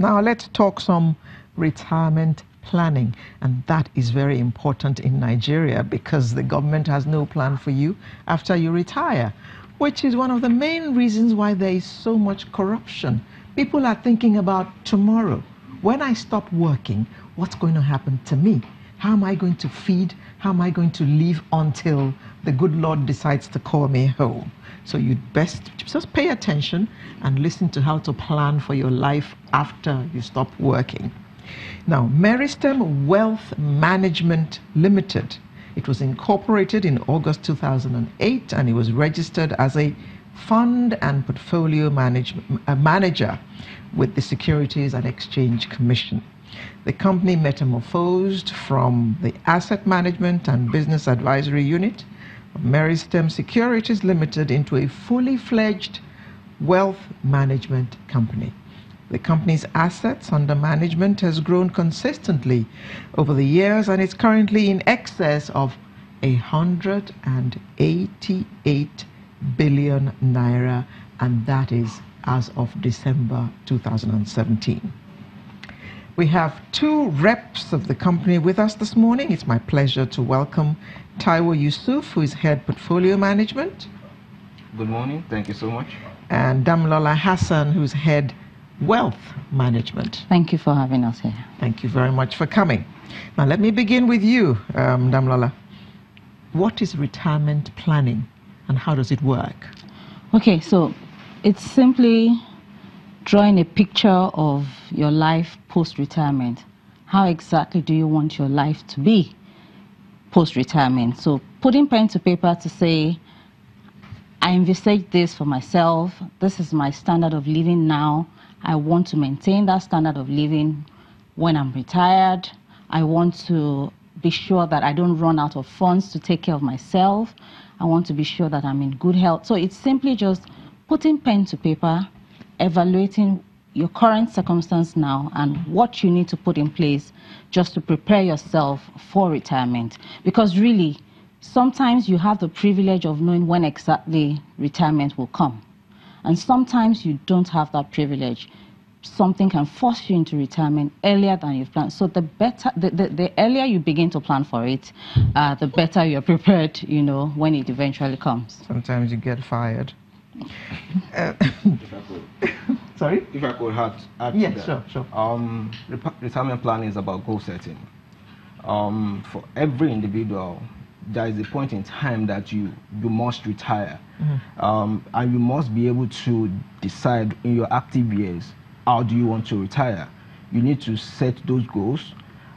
Now let's talk some retirement planning, and that is very important in Nigeria because the government has no plan for you after you retire, which is one of the main reasons why there is so much corruption. People are thinking about tomorrow. When I stop working, what's going to happen to me? How am I going to feed? How am I going to live until the good Lord decides to call me home? So you'd best just pay attention and listen to how to plan for your life after you stop working. Now, Meristem Wealth Management Limited. It was incorporated in August 2008 and it was registered as a fund and portfolio manager with the Securities and Exchange Commission. The company metamorphosed from the Asset Management and Business Advisory Unit of Meristem Securities Limited into a fully fledged wealth management company. The company's assets under management has grown consistently over the years and is currently in excess of 188 billion naira, and that is as of December 2017. We have two reps of the company with us this morning. It's my pleasure to welcome Taiwo Yusuf, who is Head Portfolio Management. Good morning. Thank you so much. And Damlola Hassan, who's Head Wealth Management. Thank you for having us here. Thank you very much for coming. Now, let me begin with you, Damlola. What is retirement planning and how does it work? Okay, so it's simply drawing a picture of your life post-retirement. How exactly do you want your life to be post-retirement? So putting pen to paper to say, I envisage this for myself. This is my standard of living now. I want to maintain that standard of living when I'm retired. I want to be sure that I don't run out of funds to take care of myself. I want to be sure that I'm in good health. So it's simply just putting pen to paper, evaluating your current circumstance now and what you need to put in place just to prepare yourself for retirement. Because really, sometimes you have the privilege of knowing when exactly retirement will come. And sometimes you don't have that privilege. Something can force you into retirement earlier than you've planned. So the earlier you begin to plan for it, the better you're prepared, you know, when it eventually comes. Sometimes you get fired. Sorry? If I could add yeah, to that. Sure. Retirement planning is about goal setting. For every individual, there is a point in time that you must retire. Mm-hmm. And you must be able to decide in your active years, how do you want to retire? You need to set those goals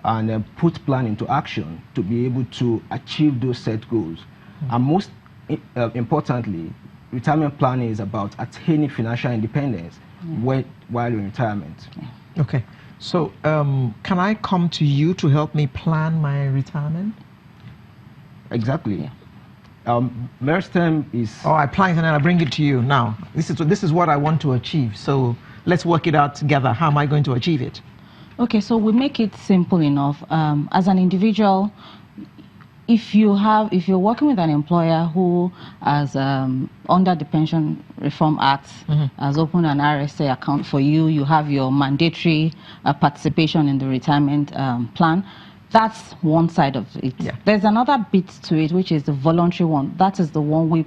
and put plan into action to be able to achieve those set goals. Mm-hmm. And most importantly, retirement planning is about attaining financial independence while in retirement. Yeah. Okay. So can I come to you to help me plan my retirement? Exactly. Yeah. Meristem is... Oh, I plan it and then I bring it to you. Now, this is what I want to achieve. So let's work it out together. How am I going to achieve it? Okay, so we make it simple enough. As an individual, if you're working with an employer who has, under the Pension Reform Act, has opened an RSA account for you, you have your mandatory participation in the retirement plan, that's one side of it. Yeah. There's another bit to it, which is the voluntary one. That is the one we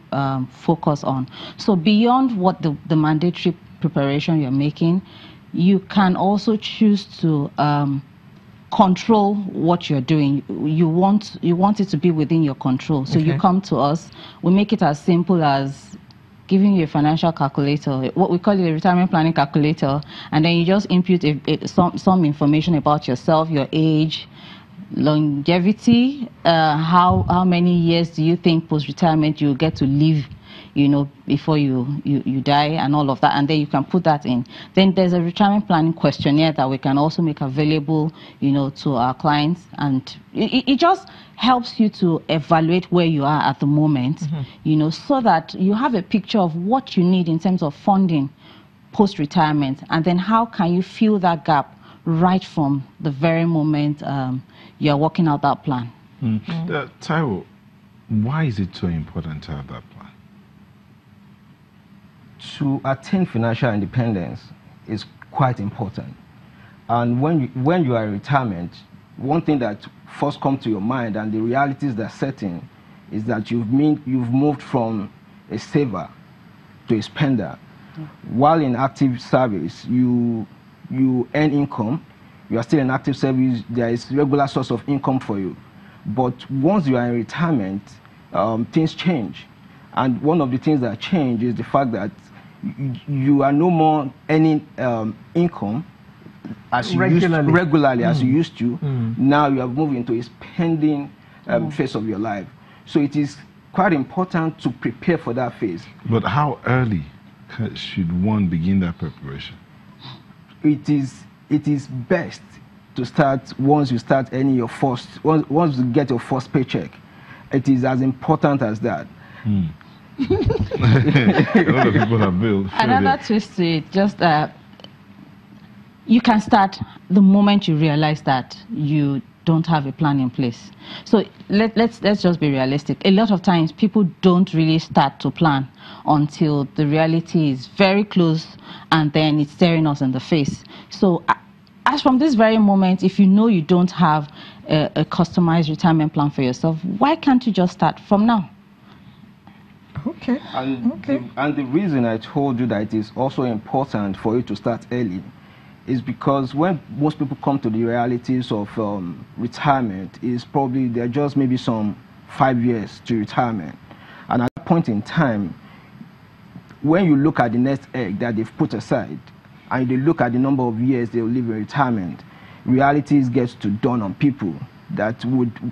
focus on. So beyond what the mandatory preparation you're making, you can also choose to control what you're doing. You want it to be within your control. So you come to us. We make it as simple as giving you a financial calculator, what we call it a retirement planning calculator, and then you just input some information about yourself, your age, longevity, how many years do you think post-retirement you'll get to live, you know, before you die, and all of that, and then you can put that in. Then there's a retirement planning questionnaire that we can also make available, you know, to our clients, and it just helps you to evaluate where you are at the moment, you know, so that you have a picture of what you need in terms of funding post-retirement, and then how can you fill that gap right from the very moment you're working out that plan. Taiwo, why is it so important to have that plan? To attain financial independence is quite important. And when you are in retirement, one thing that first comes to your mind and the realities that set in is that you've moved from a saver to a spender. While in active service, you earn income. You are still in active service. There is regular source of income for you. But once you are in retirement, things change. And one of the things that change is the fact that you are no more earning income as regularly as you used to. Now you have moved into a spending phase of your life. So it is quite important to prepare for that phase. But how early should one begin that preparation? It is best to start once you start earning your once you get your first paycheck. It is as important as that. A lot of people have built. Another twist to it, just you can start the moment you realize that you don't have a plan in place. So let's just be realistic. A lot of times people don't really start to plan until the reality is very close and then it's staring us in the face. So as from this very moment, if you know you don't have a customized retirement plan for yourself, why can't you just start from now? Okay. And the reason I told you that it is also important for you to start early is because when most people come to the realities of retirement, is probably they're just maybe some 5 years to retirement. And at that point in time, when you look at the nest egg that they've put aside, and they look at the number of years they'll live in retirement, realities gets to dawn on people that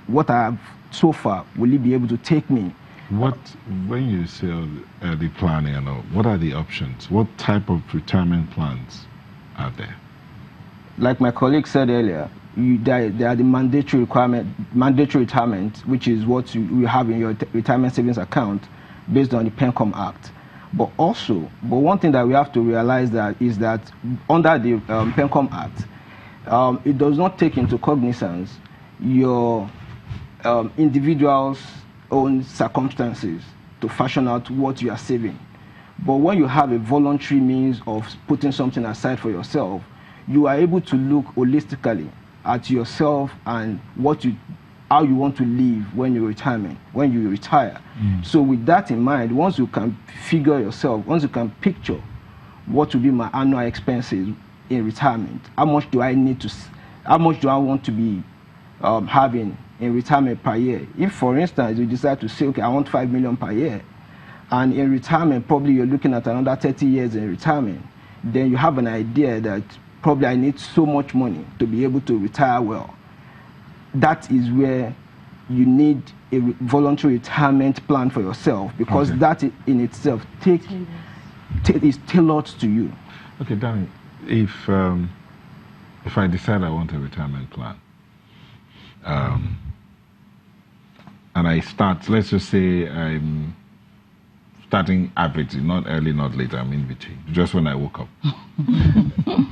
what I have so far, will it be able to take me? When you say the planning and all, what are the options? What type of retirement plans are there? Like my colleague said earlier, there are the mandatory retirement, which is what you have in your retirement savings account based on the PENCOM Act. But one thing that we have to realize is that under the PENCOM Act, it does not take into cognizance your individual's own circumstances to fashion out what you are saving. But when you have a voluntary means of putting something aside for yourself, you are able to look holistically at yourself and how you want to live when you retire. So with that in mind, once you can once you can picture what will be my annual expenses in retirement, how much do I want to be having in retirement per year? If, for instance, you decide to say, okay, I want 5 million per year, and in retirement, probably you're looking at another 30 years in retirement, then you have an idea that probably I need so much money to be able to retire well. That is where you need a voluntary retirement plan for yourself, because that in itself is tailored to you. Okay, Danny, if I decide I want a retirement plan, and I start, let's just say I'm starting average, not early, not late, I'm in between, just when I woke up.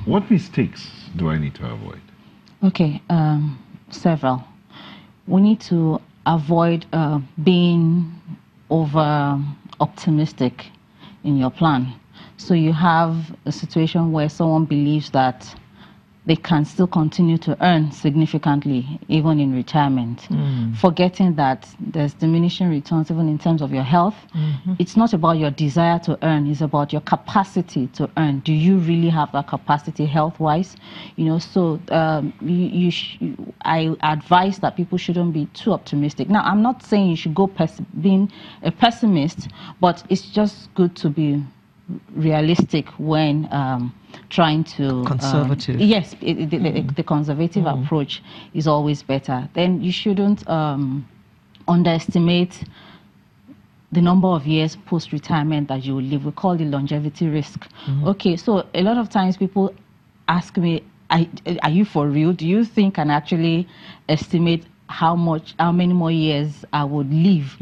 What mistakes do I need to avoid? Okay, several. We need to avoid being over optimistic in your plan. So you have a situation where someone believes that they can still continue to earn significantly even in retirement, forgetting that there's diminishing returns even in terms of your health. It's not about your desire to earn, it's about your capacity to earn. Do you really have that capacity health-wise? So I advise that people shouldn't be too optimistic. Now, I'm not saying you should go being a pessimist, but it's just good to be realistic when trying to conservative. Yes, the conservative approach is always better. Then you shouldn't underestimate the number of years post-retirement that you will live. We call it longevity risk. Okay, so a lot of times people ask me, are you for real? Do you think I can actually estimate how many more years I would live,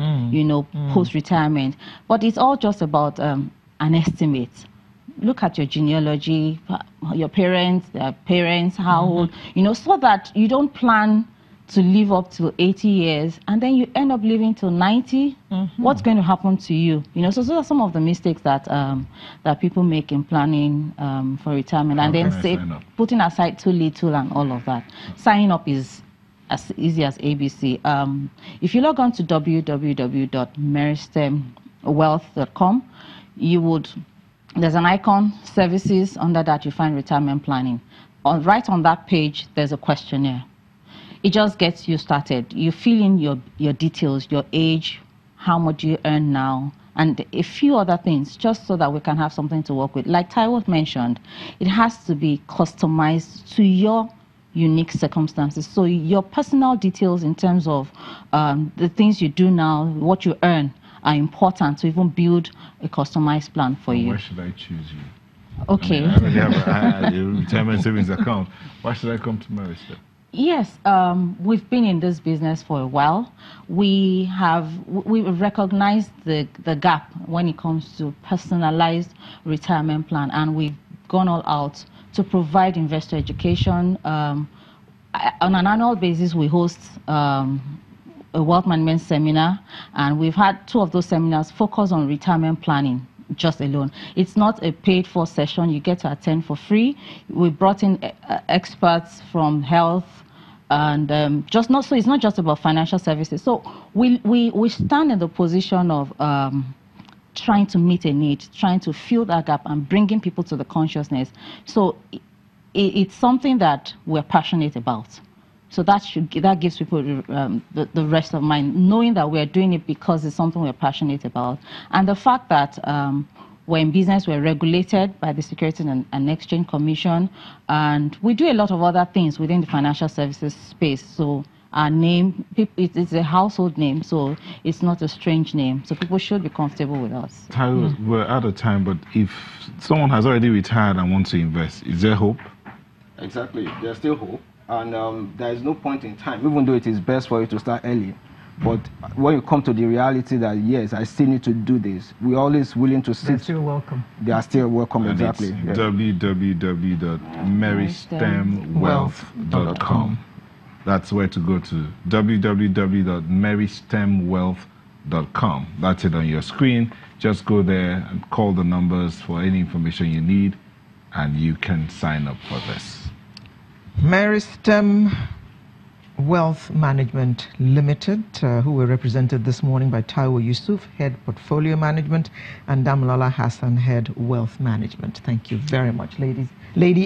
post-retirement? But it's all just about an estimate. Look at your genealogy, your parents, their parents, how old, so that you don't plan to live up to 80 years, and then you end up living till 90, what's going to happen to you? You know, so those are some of the mistakes that that people make in planning for retirement, and then putting aside too little and all of that. Signing up is as easy as ABC. If you log on to www.meristemwealth.com, there's an icon, services, under that you find retirement planning. Right on that page, there's a questionnaire. It just gets you started. You fill in your details, your age, how much you earn now, and a few other things, just so that we can have something to work with. Like Taiwo mentioned, it has to be customized to your unique circumstances. So your personal details in terms of the things you do now, what you earn, are important to even build a customized plan for you. Why should I choose you? Okay. I already have a retirement savings account. Why should I come to Meristem? Yes, we've been in this business for a while. We've recognized the gap when it comes to personalized retirement plan, and we've gone all out to provide investor education. On an annual basis, we host a wealth management seminar, and we've had 2 of those seminars focus on retirement planning just alone. It's not a paid-for session. You get to attend for free. We brought in experts from health, and so it's not just about financial services. So we stand in the position of trying to meet a need, trying to fill that gap and bringing people to the consciousness. So it's something that we're passionate about. So that gives people the rest of mind, knowing that we're doing it because it's something we're passionate about. And the fact that we're in business, we're regulated by the Securities and Exchange Commission, and we do a lot of other things within the financial services space. So our name, it's a household name, so it's not a strange name. So people should be comfortable with us. We're out of time, but if someone has already retired and wants to invest, is there hope? Exactly, there's still hope. And there is no point in time, even though it is best for you to start early. But when you come to the reality that, yes, I still need to do this, we're always willing to sit. They're still welcome. They are still welcome, And exactly. It's www.meristemwealth.com. That's where to go to, www.meristemwealth.com. That's it on your screen. Just go there and call the numbers for any information you need, and you can sign up for this. Meristem Wealth Management Limited, who were represented this morning by Taiwo Yusuf, Head Portfolio Management, and Damilola Hassan, Head Wealth Management. Thank you very much, lady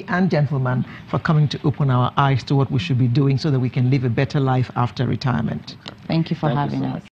and gentlemen, for coming to open our eyes to what we should be doing so that we can live a better life after retirement. Thank you for having us.